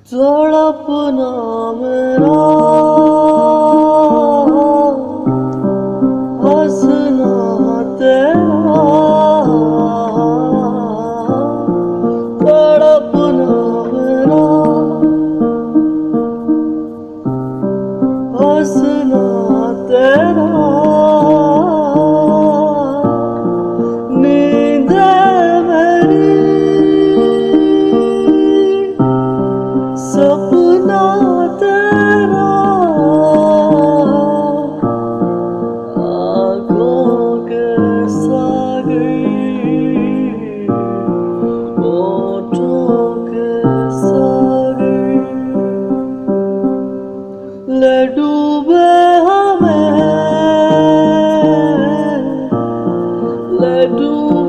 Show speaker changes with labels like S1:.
S1: तड़पना मेरा हंसना तेरा तड़पना मेरा हंसना तेरा नींद मेरी सपना तेरा आँखों के सागर होठों के सागर ले डूबे हमें ले डूबे